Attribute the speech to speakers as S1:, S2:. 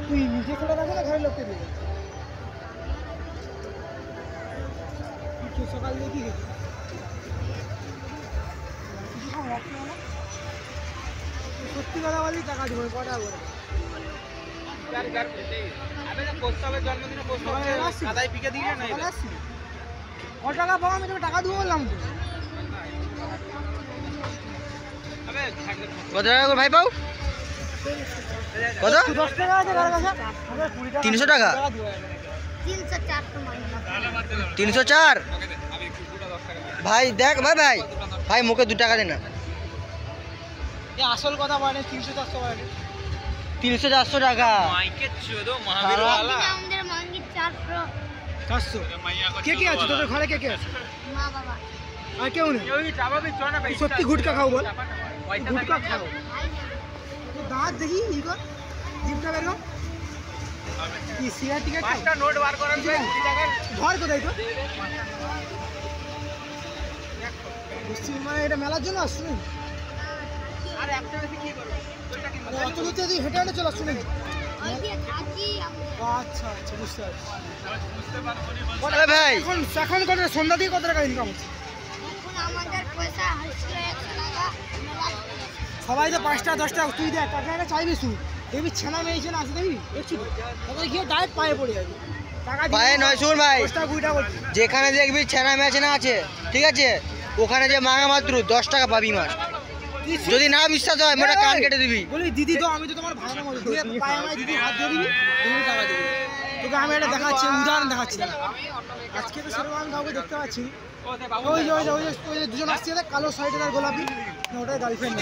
S1: তুই নিজে করে রাখো না ঘরের লোককে দিয়ে? তুই সকাল দিয়ে কি খেয়েছিস? সত্যি কথা বলি টাকা দিব কটা করে কত টাকা পাবো আমি তোকে টাকা দিব বললাম তো।
S2: কত টাকা করে ভাই পাও? কত?
S1: 10 টাকা আছে কার কাছে?
S2: 300 টাকা? 304 ভাই দেখ ভাই ভাই ভাই মুখে 2 টাকা দে না।
S1: আসল কথা বলে 300-400 বলে
S2: 300-400 টাকা।
S1: কে কে আছে তোদের ঘরে? কে কে আছে? আর কেউ নেই? সত্যি গুটকা খাও বল? গুটকা খাও? দাঁত দেখি ই কর, জিভটা বের কর। কি সিগারেট টিকেট খাও? নোট বার করেন ভাই 20 টাকার। ঘর কোথায় তো? মানে এটা মেলার জন্য আসছো নাকি? আর একটা বেশি কি করব? অত দূর থেকে হেঁটে হেঁটে চলে আসছো নাকি? আচ্ছা আচ্ছা বুঝতে পারছি।
S2: ভাই
S1: এখন কত সন্ধ্যা দিয়ে কত টাকা ইনকাম হচ্ছে? সবাই তো 5 টাকা 10 টাকা, তুই দেখ টাকা চাইবি শুধু দেখবি ছেনা মেয়ে ছেনা আছে দেখবি দেখছি তো গিয়ে ডাইরেক্ট পায়ে পড়ে যাবি। টাকা
S2: পায়ে নয় শুন ভাই,
S1: 10 টাকা 20 টাকা বলছি।
S2: যেখানে দেখবি ছেনা মেয়ে আছে ঠিক আছে ওখানে যে মাঙা মাত্র 10 টাকা পাবি মাস। যদি না বিশ্বাস হয় মোটা কান কেটে দিবি।
S1: বলি দিদি তো আমি তো তোমার ভাই না বলি তুই পায়ে আমায় দিদি হাত দিয়ে দিবি তুমি টাকা দিবি। তোকে আমি এটা দেখাচ্ছি উদাহরণ দেখাচ্ছি না। আজকে তো সেরকম আমি কাউকে দেখতে পাচ্ছি। ওই যে দুজন আসছে কালো শাড়িটা আর গোলাপি ওটাই গার্লফ্রেন্ড।